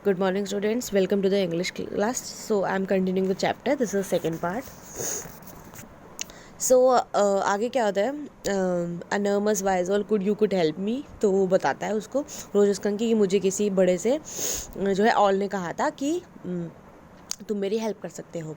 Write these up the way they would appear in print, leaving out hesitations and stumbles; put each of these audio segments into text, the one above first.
Good morning, students. Welcome to the English class. So I'm continuing the chapter. This is the second part. So आगे क्या होता है, अनर्मस वाइजॉल could help me, तो वो बताता है उसको रोजस कंकी कि मुझे किसी बड़े से जो है ऑल ने कहा था कि तुम मेरी हेल्प कर सकते हो।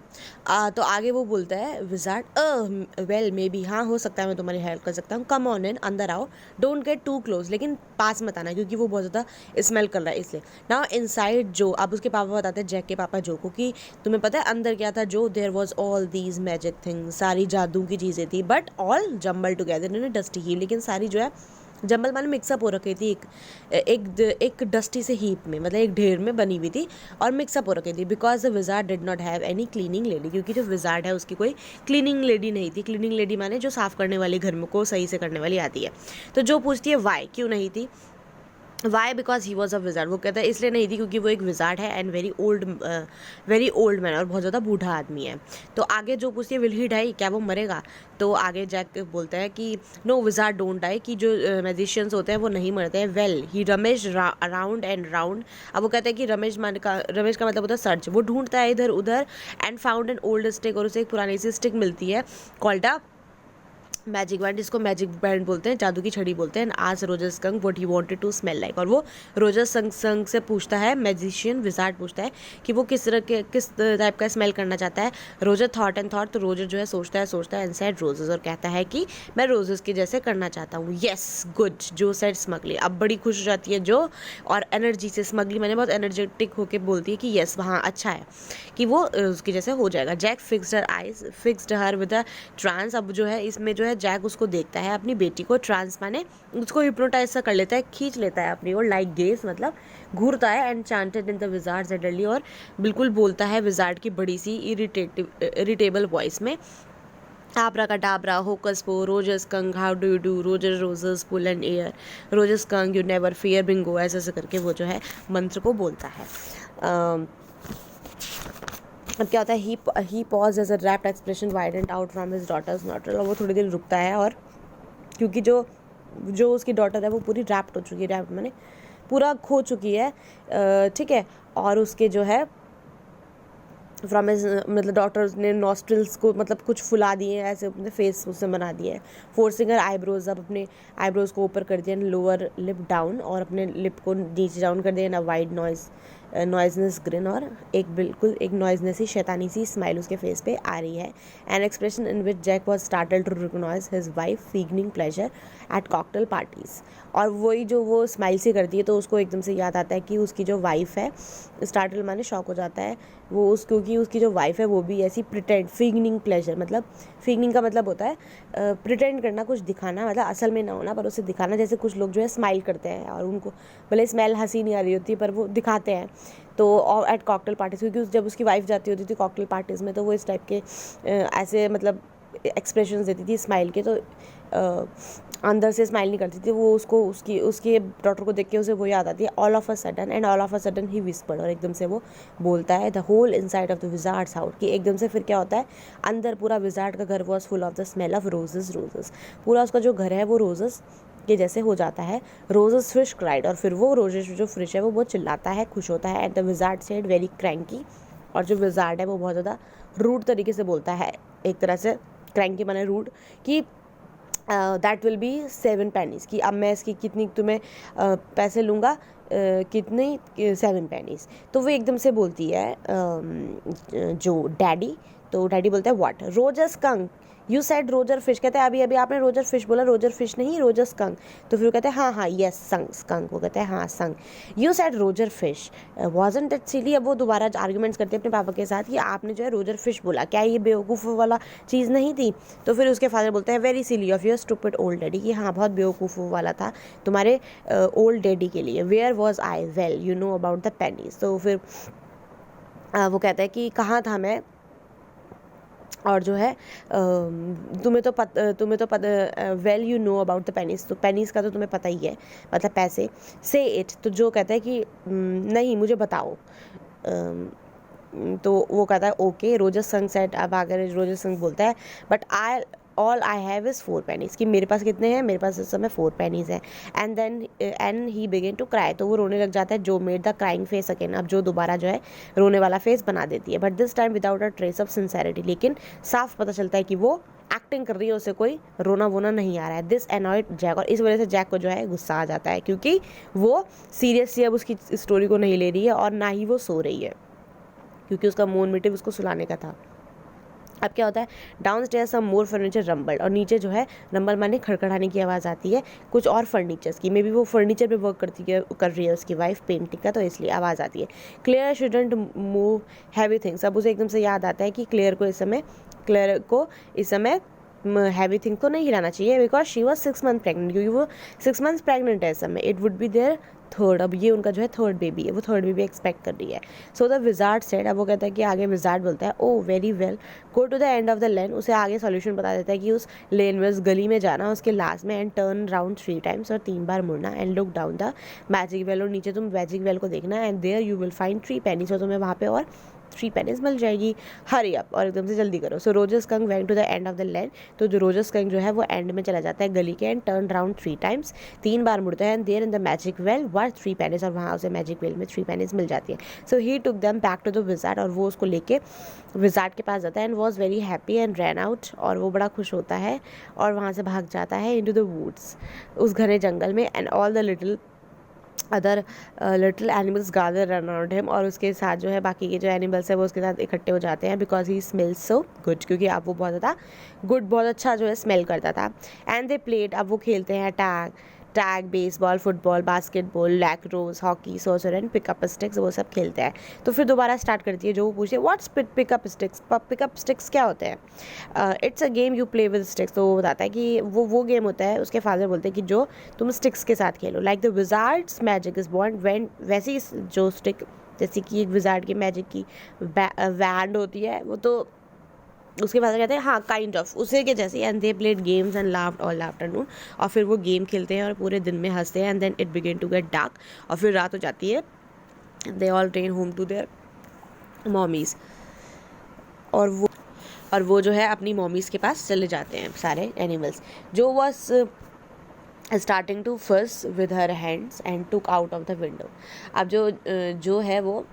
तो आगे वो बोलता है विजार्ड वेल मे बी, हाँ हो सकता है मैं तुम्हारी हेल्प कर सकता हूँ। कम ऑन इन, अंदर आओ, डोंट गेट टू क्लोज, लेकिन पास मत आना क्योंकि वो बहुत ज़्यादा स्मेल कर रहा है इसलिए। नाउ इनसाइड जो, अब उसके पापा बताते हैं, जैक के पापा जो को, कि तुम्हें पता है अंदर क्या था जो, there was all these magic things, सारी जादू की चीज़ें थी, but all jumble together in a dusty heap, लेकिन सारी जो है जम्बल माने मिक्सअप हो रखी थी एक डस्टी से हीप में, मतलब एक ढेर में बनी हुई थी और मिक्सअप हो रखी थी। Because the wizard did not have any cleaning lady, क्योंकि जो विजार्ड है उसकी कोई क्लीनिंग लेडी नहीं थी। क्लीनिंग लेडी माने जो साफ़ करने वाली, घर में को सही से करने वाली आती है। तो जो पूछती है वाई, क्यों नहीं थी, why because he was a wizard, वो कहता है इसलिए नहीं थी क्योंकि वो एक विजार्ड है एंड वेरी ओल्ड मैन, और बहुत ज़्यादा बूढ़ा आदमी है। तो आगे जो पूछती है विल ही डाई, क्या वो मरेगा, तो आगे जैक बोलता है कि नो विजार्ड डोंट डाई, कि जो मैजिशियंस होते हैं वो नहीं मरते हैं। Well he Ramesh round and round, अब वो कहते हैं कि रमेश का मतलब होता है सर्च, वो ढूंढता है इधर उधर, and found an old stick, और उसे एक पुरानी सी स्टिक मिलती है कॉल्ड अ मैजिक बैंड, जिसको मैजिक बैंड बोलते हैं, जादू की छड़ी बोलते हैं। आज Roger skunk what he wanted to smell like, और वो रोजर संग से पूछता है, मैजिशियन विजार्ड पूछता है कि वो किस टाइप का स्मेल करना चाहता है। रोजर थॉट एंड थॉट, तो रोजर जो है सोचता है एंड सेड रोजेस, और कहता है कि मैं रोजेस के जैसे करना चाहता हूँ। येस गुड, जो सेड स्मगली, अब बड़ी खुश हो जाती है जो, और एनर्जी से, स्मगली मैंने बहुत एनर्जेटिक होकर बोलती है कि येस वहाँ अच्छा है कि वो उसकी जैसे हो जाएगा। Jack fixed her with a trance, अब जो है इसमें जो है जैक उसको देखता है अपनी बेटी को, ट्रांस माने उसको हिप्नोटाइज सा कर लेता है, खींच लेता है अपनी ओर, लाइक गेस मतलब घूरता है, and chanted in the wizard suddenly, और बिल्कुल बोलता है विजार्ड की बड़ी सी इरिटेबल वॉइस में, आबरा का डाबरा, होकस पो, Roger skunk how do you do, Roger Rogers pull and air, Roger skunk you never fear bingo, ऐसे ऐसे करके वो जो है मंत्र को बोलता है। अब क्या होता है, he pause as a rapt expression widened out from his daughter's नॉटल, और वो थोड़ी देर रुकता है, और क्योंकि जो उसकी डॉटर है वो पूरी रैप्ड हो चुकी है, रैप्ड माने पूरा खो चुकी है, ठीक है, और उसके जो है फ्रॉम हिज मतलब डॉटर्स ने नॉस्ट्रल्स को मतलब कुछ फुला दिए हैं, ऐसे अपने फेस उससे बना दिए हैं, फोर्सिंग हर आईब्रोज, अब अपने आईब्रोज को ऊपर कर दिया, लोअर लिप डाउन, और अपने लिप को नीचे डाउन कर दिया, ना वाइड नॉइजनेस ग्रिन, और एक नॉइजनेस ही शैतानी सी स्माइल उसके फेस पे आ रही है। An expression in which Jack was startle to recognise his wife feigning pleasure at cocktail parties, और वही जो वो स्माइल सी करती है तो उसको एकदम से याद आता है कि उसकी जो वाइफ है, स्टार्टल माने शॉक हो जाता है वो क्योंकि उसकी जो वाइफ है वो भी ऐसी प्रिटेंड, फिगनिंग प्लेजर, मतलब फिगनिंग का मतलब होता है प्रिटेंड करना, कुछ दिखाना, मतलब असल में ना होना पर उसे दिखाना, जैसे कुछ लोग जो है स्माइल करते हैं और उनको भले स्मेल हंसी नहीं आ रही होती पर वो दिखाते हैं। तो एट कॉकटेल पार्टीज, क्योंकि जब उसकी वाइफ जाती होती थी कॉकटेल पार्टीज़ में तो वो इस टाइप के ऐसे मतलब एक्सप्रेशंस देती थी स्माइल के, तो अंदर से स्माइल नहीं करती थी वो, उसको उसकी डॉटर को देख के उसे वो याद आती है। All of a sudden he whispered, और एकदम से वो बोलता है the hole inside of the wizard's house, कि एकदम से फिर क्या होता है, अंदर पूरा विजार्ड का घर was full of the smell of roses, पूरा उसका जो घर है वो रोजेस के जैसे हो जाता है। रोजेस फिश क्राइड, और फिर वो रोजेस जो फिश है वो बहुत चिल्लाता है, खुश होता है। And the wizard said very cranky, और जो विजार्ड है वो बहुत ज़्यादा रूड तरीके से बोलता है, एक तरह से क्रैंकी माने रूड, कि दैट विल बी 7 pennies, कि अब मैं इसकी कितनी तुम्हें पैसे लूँगा, कितनी 7 pennies। तो वो एकदम से बोलती है जो डैडी, तो डैडी बोलता है what, Roger skunk you said Roger fish, कहते हैं अभी अभी आपने रोजर फिश बोला, रोजर फिश नहीं रोजर स्कंक, तो फिर वो कहते हैं हाँ यस स्कंक, वो कहते हैं हाँ संक, you said Roger Fish wasn't it silly. अब वो दोबारा आर्ग्यूमेंट्स करते हैं अपने पापा के साथ कि आपने जो है रोजर फिश बोला, क्या ये बेवकूफ़ वाला चीज़ नहीं थी। तो फिर उसके फादर बोलते हैं very silly of your stupid old daddy, कि हाँ बहुत बेवकूफ़ वाला था तुम्हारे ओल्ड डैडी के लिए। Where was I, well you know about the pennies, तो फिर वो कहता है कि कहाँ था मैं, और जो है तुम्हें तो पता well you know about the pennies, तो पेनीज का तो तुम्हें पता ही है मतलब पैसे। से इट, तो जो कहता है कि नहीं मुझे बताओ, तो वो कहता है ओके रोजर संग सेट, अब अगर रोजर संग बोलता है but all I have is 4 pennies, कि मेरे पास कितने हैं, मेरे पास इस समय 4 pennies हैं. And he begin to cry, तो वो रोने लग जाता है. Jo made the crying face again, अब जो दोबारा जो है रोने वाला फेस बना देती है. But this time without a trace of sincerity, लेकिन साफ पता चलता है कि वो एक्टिंग कर रही है, उसे कोई रोना वोना नहीं आ रहा है. दिस एनॉयड जैक, और इस वजह से जैक को जो है गुस्सा आ जाता है, क्योंकि वो सीरियसली अब उसकी स्टोरी को नहीं ले रही है और ना ही वो सो रही है, क्योंकि उसका मेन मोटिव उसको सुलाने का था. अब क्या होता है, डाउन स्टेयर्स सम मोर फर्नीचर रंबल, और नीचे जो है रंबल माने खड़खड़ाने की आवाज़ आती है कुछ और फर्नीचर्स की. मे बी वो फर्नीचर पे वर्क कर रही है उसकी वाइफ पेंटिंग का, तो इसलिए आवाज़ आती है. Clear shouldn't move heavy things, अब उसे एकदम से याद आता है कि क्लियर को इस समय हैवी थिंग तो नहीं हिलाना चाहिए, because she was 6 months pregnant, क्योंकि वो 6 months प्रेगनेंट है इस समय. It would be there third, अब ये उनका जो है थर्ड बेबी है, वो थर्ड बेबी एक्सपेक्ट कर रही है. सो द विजार्ड सेड, अब वो कहता है कि आगे विजार्ड बोलता है, oh very well, go to the end of the lane, उसे आगे सॉल्यूशन बता देता है कि उस लेन में, उस गली में जाना, उसके लास्ट में, एंड टर्न राउंड 3 times, और 3 बार मुड़ना, and look down the magic well, और नीचे तुम मैजिक वेल को देखना, and there you will find 3 pennies, और तुम्हें वहाँ पे और 3 pennies मिल जाएगी. हरी अप, और एकदम से जल्दी करो. So Roger Skunk went to the end of the lane, तो जो रोजर स्कंक जो है वो एंड में चला जाता है गली के, एंड टर्न राउंड 3 times, 3 बार मुड़ता है, and there in the magic well were 3 pennies, और वहाँ उसे मैजिक वेल में 3 pennies मिल जाती है. So he took them back to the wizard, और वो उसको लेके विजार्ड के पास जाता है, and was very happy and ran out, और वो बड़ा खुश होता है और वहाँ से भाग जाता है इनटू द वुड्स, उस घने जंगल में. And all the little animals gather around him, और उसके साथ जो है बाकी के जो एनिमल्स है वो उसके साथ इकट्ठे हो जाते हैं, because he smells so good, क्योंकि अब वो बहुत ज़्यादा बहुत अच्छा जो है स्मेल करता था. एंड दे प्लेड, अब वो खेलते हैं tag, baseball, football, basketball, lacrosse, hockey, soccer and pickup sticks, वो सब खेलते हैं. तो फिर दोबारा स्टार्ट करती है, जो वो पूछे व्हाट्स पिकअप स्टिक्स क्या होते हैं. It's a game you play with sticks, तो वो बताता है कि वो गेम होता है, उसके फादर बोलते हैं कि जो तुम स्टिक्स के साथ खेलो, like the Wizards magic is born when, वैसी जो स्टिक, जैसे कि एक विजार्ड की मैजिक की वैंड होती है, वो तो उसके बाद कहते हैं हाँ काइंड ऑफ उसे के जैसे. And they played games and laughed all afternoon, और फिर वो गेम खेलते हैं और पूरे दिन में हंसते हैं. And then it begin to get dark, और फिर रात हो जाती है. They all train home to their mommies, और वो जो है अपनी मॉमीज़ के पास चले जाते हैं सारे animals. Jo was starting to first with her hands and took out of the window, अब जो है वो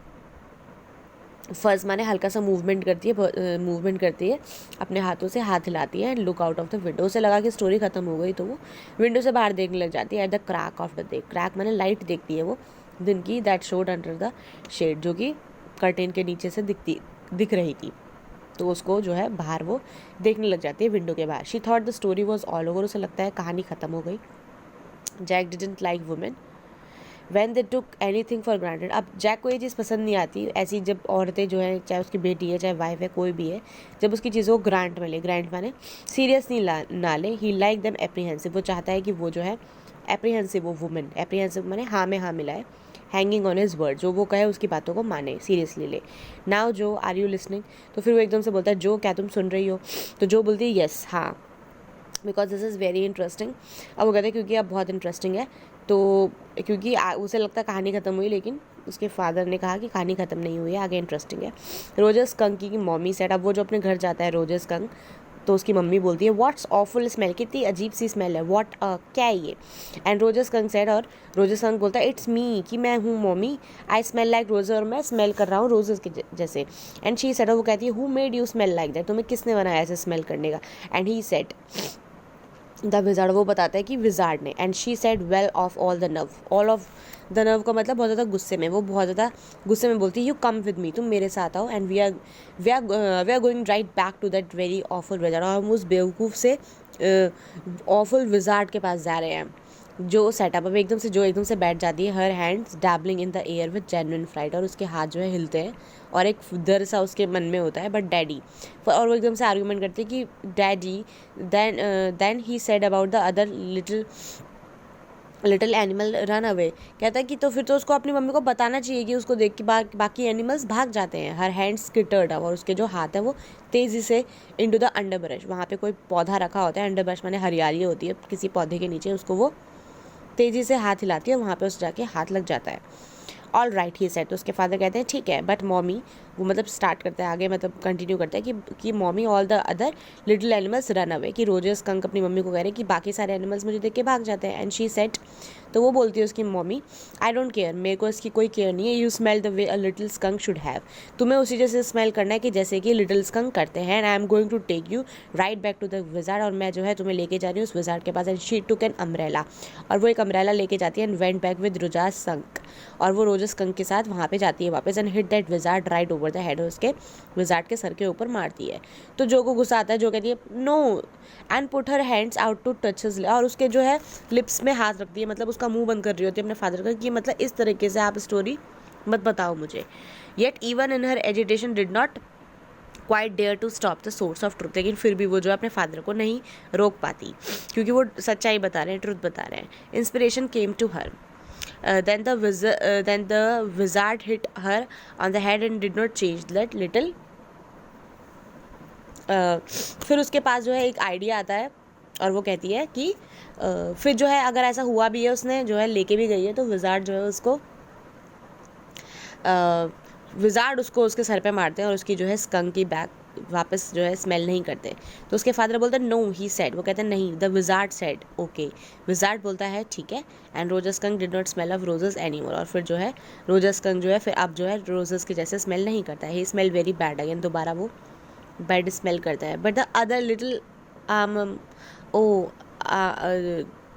फर्स्ट माने हल्का सा मूवमेंट करती है, अपने हाथों से हाथ हिलाती है, and look out of the window. उसे लगा कि स्टोरी खत्म हो गई, तो वो विंडो से बाहर देखने लग जाती है. At the crack of the day, crack माने लाइट देखती है वो दिन की, that showed under the shade, जो कि कर्टेन के नीचे से दिख रही थी, तो उसको जो है बाहर वो देखने लग जाती है विंडो के बाहर. She thought the story was all over, उसे लगता है कहानी ख़त्म हो गई. Jack didn't like women when they took anything for granted, अब जैक को ये चीज़ पसंद नहीं आती ऐसी, जब औरतें जो है, चाहे उसकी बेटी है, चाहे वाइफ है, कोई भी है, जब उसकी चीज़ों को ग्रांट में ले, ग्रांट माने सीरियस नहीं ना ले. ही लाइक देम एप्रीहेंसिव, वो चाहता है कि वो जो है एप्रीहेंसिव, वो वुमेन एप्रीहेंसिव माने हाँ में हाँ मिलाए, हैंगिंग ऑन हिज वर्ड, जो वो कहे उसकी बातों को माने, सीरियसली ले. नाउ जो आर यू लिसनिंग, तो फिर वो एकदम से बोलता है जो क्या तुम सुन रही हो, तो जो बोलती है यस हाँ, because this is very interesting. अब वो कहते हैं क्योंकि अब बहुत इंटरेस्टिंग है, तो क्योंकि उसे लगता है कहानी ख़त्म हुई, लेकिन उसके फादर ने कहा कि कहानी ख़त्म नहीं हुई है, आगे इंटरेस्टिंग है. रोजर स्कंक की मम्मी सेड, अब वो जो अपने घर जाता है रोजर स्कंक, तो उसकी मम्मी बोलती है व्हाट्स ऑफुल स्मेल, कितनी अजीब सी स्मेल है, व्हाट क्या है ये. एंड रोजर स्कंक सेड, और रोजर स्कंक बोलता है इट्स मी, कि मैं हूँ mummy, I smell like Roger, और मैं स्मेल कर रहा हूँ रोजेस के जैसे. एंड शी सेड, वो कहती है who made you smell like that, तुम्हें किसने बनाया ऐसे स्मेल करने का. And he said the wizard, वो बताता है कि विजार्ड ने. And she said well of all the nerve का मतलब बहुत ज़्यादा गुस्से में, वो बहुत ज़्यादा गुस्से में बोलती है यू कम विद मी, तुम मेरे साथ आओ, and we are going right back to that very awful wizard, और हम उस बेवकूफ़ से ऑफुल विजार्ड के पास जा रहे हैं. जो सेटअप अब एकदम से बैठ जाती है, her hands dabbling in the air with genuine fright, और उसके हाथ जो है हिलते हैं, और एक डर सा उसके मन में होता है, बट डैडी, और वो एकदम से आर्गूमेंट करती है कि daddy, then he said about the other little animal run away, कहता है कि तो फिर तो उसको अपनी मम्मी को बताना चाहिए कि उसको देख के बाकी एनिमल्स भाग जाते हैं. हर हैंड्स स्किटर्ड, और उसके जो हाथ है वो तेज़ी से इनटू द अंडरब्रश, वहाँ पे कोई पौधा रखा होता है, अंडरब्रश माने हरियाली होती है किसी पौधे के नीचे, उसको वो तेज़ी से हाथ हिलाती है, वहाँ पे उस जाके हाथ लग जाता है. ऑल राइट ही सेड, तो उसके फादर कहते हैं ठीक है, बट मॉमी वो मतलब स्टार्ट करता है आगे, मतलब कंटिन्यू करता है कि mommy all the other little animals run away, कि रोजर स्कंक अपनी मम्मी को कह रहे हैं कि बाकी सारे एनिमल्स मुझे देख के भाग जाते हैं। एंड शी सेड, तो वो बोलती है उसकी मम्मी, आई डोंट केयर, मेरे को इसकी कोई केयर नहीं है, you smell the way a little skunk should have, तुम्हें उसी जैसे स्मेल करना है कि जैसे कि लिटिल स्कंक करते हैं। And I am going to take you right back to the wizard, और मैं जो है तुम्हें लेके जा रही हूँ उस विजार्ड के पास। And she took an umbrella, और वो एक अम्ब्रेला लेके जाती है। And went back with Roger Skunk, और वो रोजर स्कंक के साथ वहाँ पे जाती है वापस। And hit that wizard right over the head, उसके विजार्ड के सर के ऊपर मारती है। तो जो को गुस्सा आता है, जो कहती है no, and put her hands out to touch his, और उसके जो है लिप्स में हाथ रखती है, मतलब उसका मुंह बंद कर रही होती है अपने फादर का, कि मतलब इस तरीके से आप स्टोरी मत बताओ मुझे। Yet even in her agitation did not quite dare to stop the source of truth, लेकिन फिर भी वो जो है अपने फादर को नहीं रोक पाती, क्योंकि वो सच्चाई बता रहे हैं, ट्रुथ बता रहे हैं। Inspiration came to her, then the wizard hit her on the head and did not change that little फिर उसके पास जो है एक आइडिया आता है, और वो कहती है कि फिर जो है अगर ऐसा हुआ भी है, उसने जो है लेके भी गई है, तो विजार्ड जो है उसको विजार्ड उसको उसके सर पे मारते हैं, और उसकी जो है स्कंक की बैग वापस जो है स्मेल नहीं करते। तो उसके फादर बोलते हैं नो ही सेड, वो कहते हैं नहीं, the wizard said okay, wizard बोलता है ठीक है। And Roger skunk did not smell of roses any more, और फिर जो है रोजर स्कंक जो है फिर अब जो है रोजेस के जैसे स्मेल नहीं करता है, ही स्मेल वेरी बैड अगेन, दोबारा वो बैड स्मेल करता है। बट द अदर लिटिल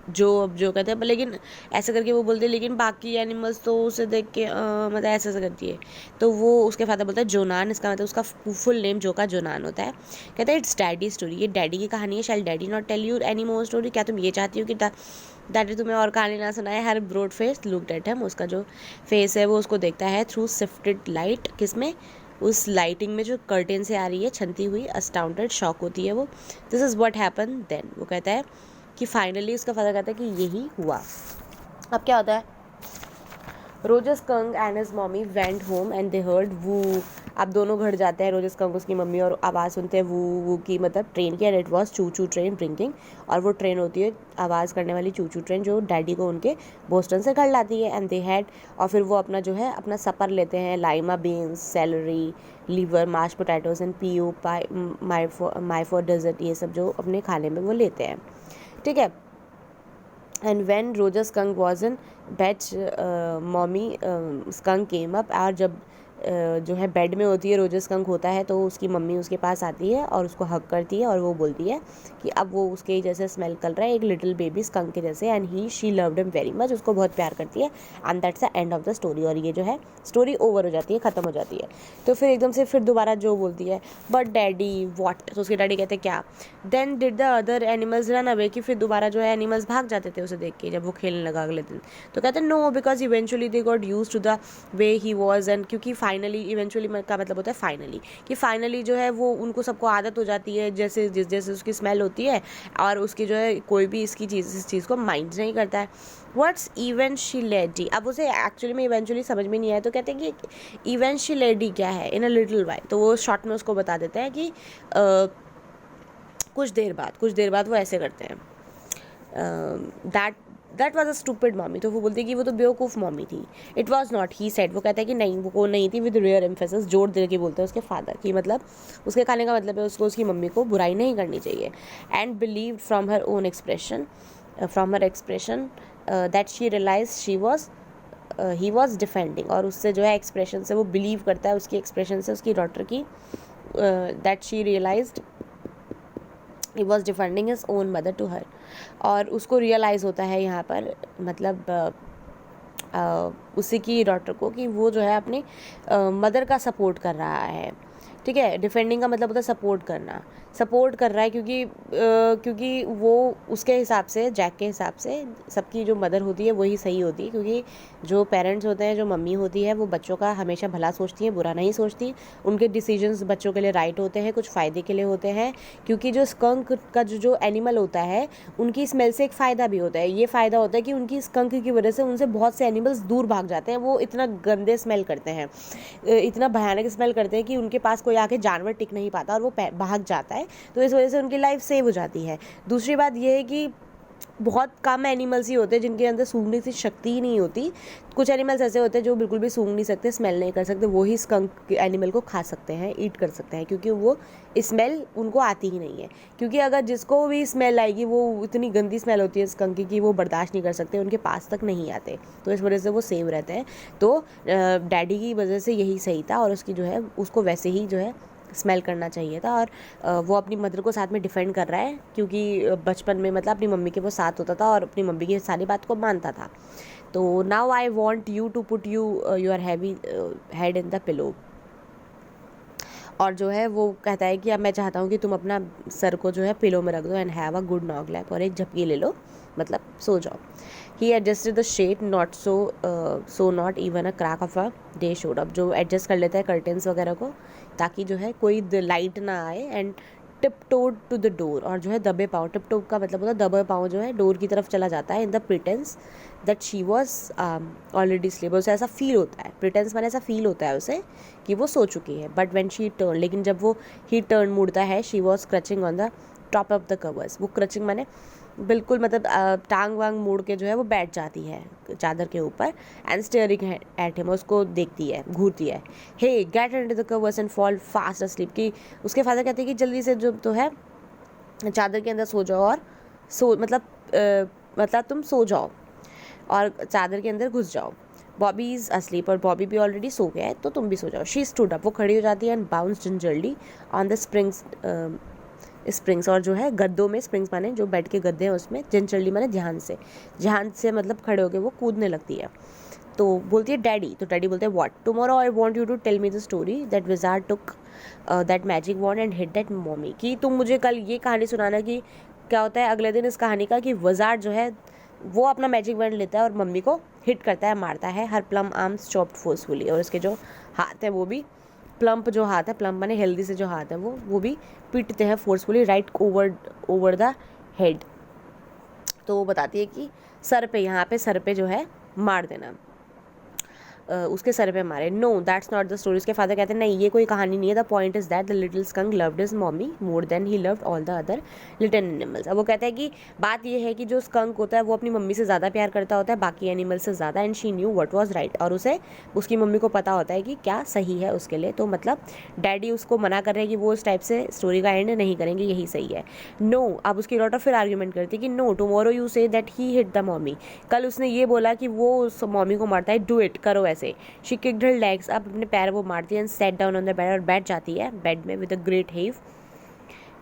जो कहते हैं, लेकिन ऐसे करके वो बोलते हैं, लेकिन बाकी एनिमल्स तो उसे देख के मतलब ऐसा करती है। तो वो उसके फादर बोलता है जोनान, इसका मतलब उसका फुल नेम जो का जोनान होता है। कहता है इट्स डैडी स्टोरी, ये डैडी की कहानी है, shall daddy not tell you any more story, क्या तुम ये चाहती हो कि डैडी तुम्हें और कहानी ना सुनाए। Her broad face looked at him, उसका जो फेस है वो उसको देखता है थ्रू सिफ्टेड लाइट, किसमें, उस लाइटिंग में जो कर्टेन से आ रही है छनती हुई, अस्टाउंडेड, शॉक होती है वो। This is what happen then, वो कहता है कि फाइनली उसका फादर कहता है कि यही हुआ। अब क्या होता है, Roger Skunk and his mummy went home and they heard woo, अब दोनों घर जाते हैं, रोजर स्कंक उसकी मम्मी, और आवाज़ सुनते हैं वू की, मतलब ट्रेन की। एंड इट वॉज चू चू ट्रेन ब्रिंकिंग, और वो ट्रेन होती है आवाज़ करने वाली चू चू ट्रेन, जो डैडी को उनके बोस्टन से घर लाती है। एंड दे हैड, और फिर वो अपना जो है अपना सपर लेते हैं, lima beans, celery, liver, mash potatoes and pie oh my for dessert, ये सब जो अपने खाने में वो लेते हैं, ठीक है। And when Roger skunk was in bed, mommy skunk came up, और जब जो है बेड में होती है, रोजर स्कंक होता है, तो उसकी मम्मी उसके पास आती है और उसको हक करती है, और वो बोलती है कि अब वो उसके जैसे स्मेल कर रहा है, एक लिटिल बेबी स्कंक के जैसे। And she loved him very much, उसको बहुत प्यार करती है। And that's the end of the story, और ये जो है स्टोरी ओवर हो जाती है, ख़त्म हो जाती है। तो फिर एकदम से फिर दोबारा जो बोलती है बट डैडी व्हाट, तो उसके डैडी कहते हैं क्या। Then did the other animals run away, कि फिर दोबारा जो है एनिमल्स भाग जाते थे उसे देख के जब वो खेलने लगा अगले दिन। तो कहते हैं no, because eventually they got used to the way he was, and क्योंकि फाइनली, इवेंचुअली का मतलब होता है फाइनली, कि फाइनली जो है वो उनको सबको आदत हो जाती है, जैसे जिस जैसे उसकी स्मेल होती है, और उसकी जो है कोई भी इसकी चीज़ इस चीज़ को माइंड नहीं करता है। व्हाट्स इवेंचुअलिटी, अब उसे एक्चुअली में इवेंचुअली समझ में नहीं आया, तो कहते हैं कि इवेंचुअलिटी क्या है इन अ लिटिल वाइल, तो वो शॉर्ट में उसको बता देते हैं कि कुछ देर बाद वो ऐसे करते हैं, that was a stupid mommy, तो वो बोलती है कि वो तो बेवकूफ़ मॉमी थी। It was not, he said, वो कहता है कि नहीं वो नहीं थी, विद रेयर एम्फेसिस, जोर दे के बोलते हैं उसके फादर की, मतलब उसके कहने का मतलब है उसको उसकी मम्मी को बुराई नहीं करनी चाहिए। And believe from her own expression, that she realize he was defending, और उससे जो है एक्सप्रेशन से वो बिलीव करता है, उसकी एक्सप्रेशन से उसकी डॉटर की, that she realized he was defending his own mother to her, और उसको रियलाइज़ होता है यहाँ पर, मतलब उसी की डॉटर को, कि वो जो है अपनी मदर का सपोर्ट कर रहा है, ठीक है। डिफेंडिंग का मतलब होता है सपोर्ट करना, सपोर्ट कर रहा है, क्योंकि वो उसके हिसाब से, जैक के हिसाब से सबकी जो मदर होती है वही सही होती है, क्योंकि जो पेरेंट्स होते हैं, जो मम्मी होती है, वो बच्चों का हमेशा भला सोचती है, बुरा नहीं सोचती। उनके डिसीजंस बच्चों के लिए राइट होते हैं, कुछ फ़ायदे के लिए होते हैं, क्योंकि जो स्कंक का जो एनिमल होता है, उनकी स्मेल से एक फ़ायदा भी होता है। ये फ़ायदा होता है कि उनकी स्कंक की वजह से उनसे बहुत से एनिमल्स दूर भाग जाते हैं। वो इतना गंदे स्मेल करते हैं, इतना भयानक स्मेल करते हैं कि उनके पास कोई आके जानवर टिक नहीं पाता और वो भाग जाता है, तो इस वजह से उनकी लाइफ सेव हो जाती है। दूसरी बात यह है कि बहुत कम एनिमल्स ही होते हैं जिनके अंदर सूंघने की शक्ति ही नहीं होती। कुछ एनिमल्स ऐसे होते हैं जो बिल्कुल भी सूंघ नहीं सकते, स्मेल नहीं कर सकते, वो ही स्कंक एनिमल को खा सकते हैं, ईट कर सकते हैं, क्योंकि वो स्मेल उनको आती ही नहीं है। क्योंकि अगर जिसको भी स्मेल आएगी वो इतनी गंदी स्मेल होती है स्कंक की वो बर्दाश्त नहीं कर सकते, उनके पास तक नहीं आते, तो इस वजह से वो सेव रहते हैं। तो डैडी की वजह से यही सही था, और उसकी जो है उसको वैसे ही जो है स्मेल करना चाहिए था। और वो अपनी मदर को साथ में डिफेंड कर रहा है, क्योंकि बचपन में मतलब अपनी मम्मी के वो साथ होता था और अपनी मम्मी की सारी बात को मानता था। तो now I want you to put your heavy head in the pillow. और जो है वो कहता है कि अब मैं चाहता हूँ कि तुम अपना सर को जो है पिलो में रख दो and have a good knock lap, और एक झपकी ले लो, मतलब सो जाओ। He adjusted the shade not so not even a crack of a day showed up. जो एडजस्ट कर लेता है कर्टेंस वगैरह को ताकि जो है कोई लाइट ना आए। And tiptoed to the door, और जो है दबे पाँव, टिप टोड का मतलब होता है दबे पाँव जो है डोर की तरफ चला जाता है in the pretence that she was already sleep. उसे ऐसा फील होता है, प्रिटेंस मैंने ऐसा फील होता है उसे कि वो सो चुकी है। बट व्हेन शी टर्न, लेकिन जब वो ही टर्न मुड़ता है, she was crutching on the top of the covers. वो क्रचिंग मैंने बिल्कुल मतलब टांग वांग मोड़ के जो है वो बैठ जाती है चादर के ऊपर। एंड स्टेयरिंग एट हिम, उसको देखती है, घूरती है। He get under the covers and fall fast asleep. कि उसके फादर कहते हैं कि जल्दी से जो तो है चादर के अंदर सो जाओ, और मतलब तुम सो जाओ और चादर के अंदर घुस जाओ। बॉबी इज़ अस्लीप, और बॉबी भी ऑलरेडी सो गया है, तो तुम भी सो जाओ। शी स्टूड अप, वो खड़ी हो जाती है and bounce gingerly on the springs. और जो है गद्दों में, स्प्रिंग्स माने जो बेड के गद्दे हैं उसमें, जिंजरली माने ध्यान से मतलब खड़े होकर वो कूदने लगती है। तो बोलती है डैडी, तो डैडी बोलते हैं what, tomorrow I want you to tell me the story that wizard took that magic wand and hit that mommy. कि तुम मुझे कल ये कहानी सुनाना कि क्या होता है अगले दिन इस कहानी का, कि विजार्ड जो है वो अपना मैजिक वॉन्ड लेता है और मम्मी को हिट करता है, मारता है। हर प्लम आर्म्स चॉप्ड फोर्सफुली, और उसके जो हाथ हैं वो भी प्लम्प जो हाथ है, प्लम्प माने हेल्दी से जो हाथ है वो भी पीटते हैं forcefully right over the head. तो वो बताती है कि सर पे, यहाँ पे सर पे जो है मार देना, उसके सर पे मारे। No that's not the story. उसके फादर कहते हैं नहीं ये कोई कहानी नहीं है। The point is that the little skunk loved his mommy more than he loved all the other little animals. अब वो कहता है कि बात ये है कि जो स्कंक होता है वो अपनी मम्मी से ज़्यादा प्यार करता होता है बाकी एनिमल से ज़्यादा। And she knew what was right, और उसे उसकी मम्मी को पता होता है कि क्या सही है उसके लिए। तो मतलब डैडी उसको मना कर रहे हैं कि वो इस टाइप से स्टोरी का एंड नहीं करेंगे, यही सही है। नो, अब उसकी डॉटर फिर आर्ग्यूमेंट करती है कि no tomorrow you say that he hit the mommy. कल उसने ये बोला कि वो उस मॉमी को मारता है, डू इट, करो ऐसे। शी किक्ड हर लेग्स, अब अपने पैर वो मारती है and set down on the bed, और बैठ जाती है बेड में विद अ ग्रेट हेव।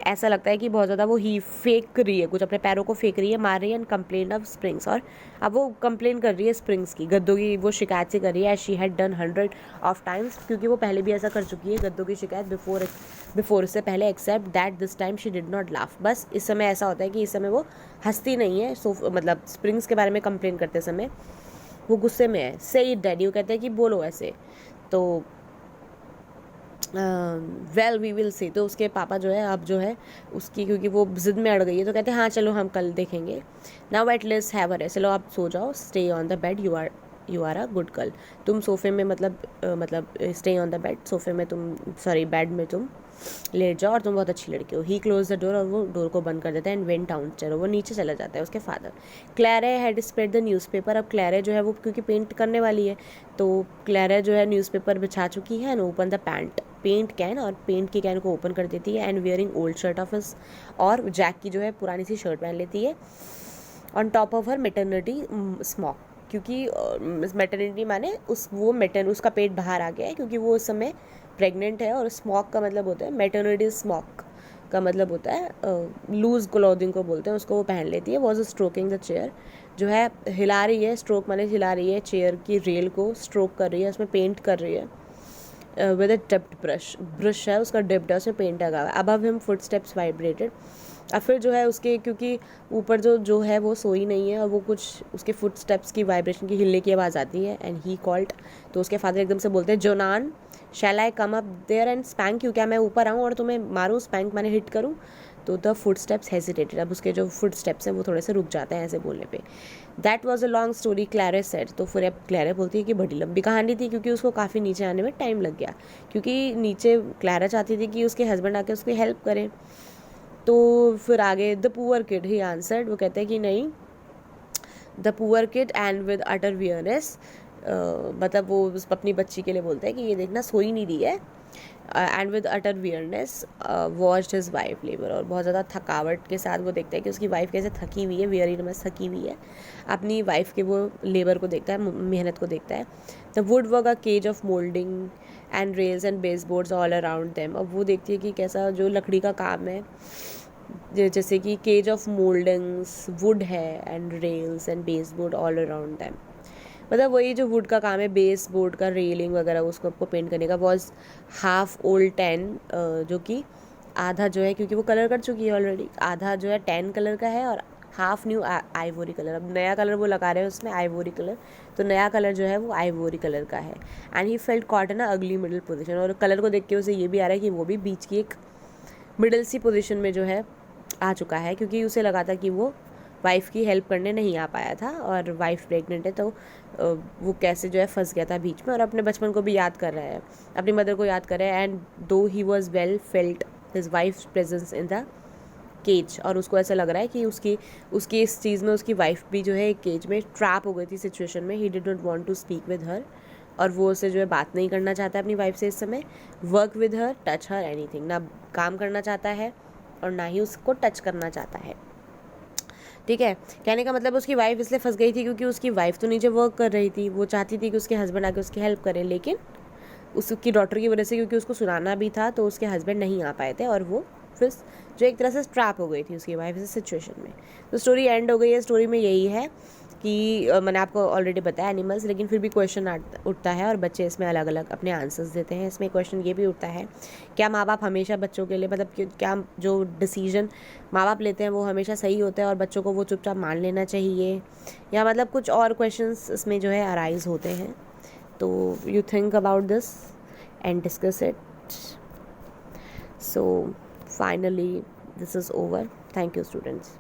ऐसा लगता है कि बहुत ज़्यादा वो ही फेंक रही है, कुछ अपने पैरों को फेंक रही है, मार रही है। एंड कंप्लेन ऑफ स्प्रिंग्स, और अब वो कंप्लेन कर रही है स्प्रिंग्स की, गद्दों की वो शिकायत से कर रही है। As she had done 100 of times, क्योंकि वो पहले भी ऐसा कर चुकी है गद्दों की शिकायत बिफोर इससे पहले। Except that this time she did not laugh. बस इस समय ऐसा होता है कि इस समय वो हंसती नहीं है। मतलब स्प्रिंग्स के बारे में कंप्लेन करते समय वो गुस्से में है। से इट डैडी, वो कहते हैं कि बोलो ऐसे। तो वेल वी विल सी। तो उसके पापा जो है अब जो है उसकी, क्योंकि वो जिद में अड़ गई है, तो कहते हैं हाँ चलो हम कल देखेंगे। Now at least have a rest, चलो आप सो जाओ। Stay on the bed, you are a good girl. तुम सोफे में मतलब स्टे ऑन द बेड, सोफे में तुम बेड में तुम लेट जाओ और तुम बहुत अच्छी लड़की हो। ही क्लोज द डोर, और वो डोर को बंद कर देता है एंड वेंट डाउन, चलो वो नीचे चला जाता है उसके father. Clare had spread the newspaper. अब क्लैरे जो है वो क्योंकि पेंट करने वाली है, तो क्लैरे जो है न्यूज़पेपर बिछा चुकी है and open the paint can, और पेंट की कैन को ओपन कर देती है। And wearing old shirt of his, और जैक की जो है पुरानी सी शर्ट पहन लेती है। On top of her maternity smock, क्योंकि मेटर्निटी माने उसका पेट बाहर आ गया है क्योंकि वो उस समय प्रेग्नेंट है। और स्मॉक का मतलब होता है, मेटर्निटी स्मॉक का मतलब होता है लूज क्लोथिंग को बोलते हैं, उसको वो पहन लेती है। वॉज स्ट्रोकिंग द चेयर, जो है हिला रही है, स्ट्रोक माने हिला रही है चेयर की रेल को, स्ट्रोक कर रही है, उसमें पेंट कर रही है। विद अ डिप्ड ब्रश है उसका, डिप्ड है, उसमें पेंट लगा हुआ है। Above him foot steps vibrated. अब फिर जो है उसके, क्योंकि ऊपर जो है वो सोई नहीं है, और वो कुछ उसके फुट स्टेप्स की वाइब्रेशन की हिलने की आवाज़ आती है। एंड ही कॉल्ड, तो उसके फादर एकदम से बोलते हैं जोनान shall I come up there and spank you, क्या मैं ऊपर आऊँ और तुम्हें मारूँ, स्पैंक माने हिट करूँ। तो द फुट स्टेप्स हेजिटेटेड, अब उसके जो फुट स्टेप्स हैं वो थोड़े से रुक जाते हैं ऐसे बोलने पे। That was a long story, Clare said. तो फिर अब क्लैरे बोलती है कि बड़ी लंबी कहानी थी, क्योंकि उसको काफ़ी नीचे आने में टाइम लग गया, क्योंकि नीचे क्लैरा चाहती थी कि उसके हस्बैंड आके उसकी हेल्प करें। तो फिर आगे the poor kid he answered, वो कहते हैं कि नहीं, the poor kid and with utter weariness, मतलब वो अपनी बच्ची के लिए बोलता है कि ये देखना सो ही नहीं रही है, and with utter weariness watched his wife labour, और बहुत ज़्यादा थकावट के साथ वो देखता है कि उसकी वाइफ कैसे थकी हुई है, वियरीनेस थकी हुई है, अपनी वाइफ के वो लेबर को देखता है, मेहनत को देखता है। The wood work a cage of molding and rails and base boards all around them, अब वो देखती है कि कैसा जो लकड़ी का काम है, जैसे कि केज ऑफ मोल्डिंग्स वुड है and rails and base board all around them, मतलब वही जो वुड का काम है, बेस बोर्ड का रेलिंग वगैरह उसको आपको पेंट करने का, वॉज हाफ ओल्ड टैन, जो कि आधा जो है, क्योंकि वो कलर कर चुकी है ऑलरेडी, आधा जो है टैन कलर का है और हाफ न्यू आइवोरी कलर, अब नया कलर वो लगा रहे हैं उसमें आइवोरी कलर, तो नया कलर जो है वो आइवोरी कलर का है। And he felt caught in a ugly middle position, और कलर को देख के उसे ये भी आ रहा है कि वो भी बीच की एक मिडिल सी पोजीशन में जो है आ चुका है, क्योंकि उसे लगा था कि वो वाइफ की हेल्प करने नहीं आ पाया था और वाइफ प्रेग्नेंट है, तो वो कैसे जो है फंस गया था बीच में, और अपने बचपन को भी याद कर रहा है, अपनी मदर को याद कर रहा है। And though he was well felt his wife presence in the cage, और उसको ऐसा लग रहा है कि उसकी इस चीज़ में उसकी वाइफ भी जो है एक केज में ट्रैप हो गई थी सिचुएशन में। He did not want to speak with her, और वो उसे जो है बात नहीं करना चाहता है अपनी वाइफ से इस समय। Work with her, touch her, anything, ना काम करना चाहता है और ना ही उसको टच करना चाहता है। ठीक है, कहने का मतलब उसकी वाइफ इसलिए फंस गई थी क्योंकि उसकी वाइफ तो नीचे वर्क कर रही थी, वो चाहती थी कि उसके हस्बैंड आके उसकी हेल्प करें, लेकिन उसकी डॉटर की वजह से, क्योंकि उसको सुनाना भी था, तो उसके हस्बैंड नहीं आ पाए थे और वो फिर जो एक तरह से ट्रैप हो गई थी उसकी वाइफ इस सिचुएशन में। तो स्टोरी एंड हो गई है। स्टोरी में यही है कि मैंने आपको ऑलरेडी बताया एनिमल्स, लेकिन फिर भी क्वेश्चन उठता है और बच्चे इसमें अलग अलग अपने आंसर्स देते हैं। इसमें क्वेश्चन ये भी उठता है, क्या माँ बाप हमेशा बच्चों के लिए, मतलब क्या जो डिसीजन माँ बाप लेते हैं वो हमेशा सही होता है और बच्चों को वो चुपचाप मान लेना चाहिए, या मतलब कुछ और क्वेश्चंस इसमें जो है अराइज होते हैं। तो you think about this and discuss it. So finally this is over. Thank you students.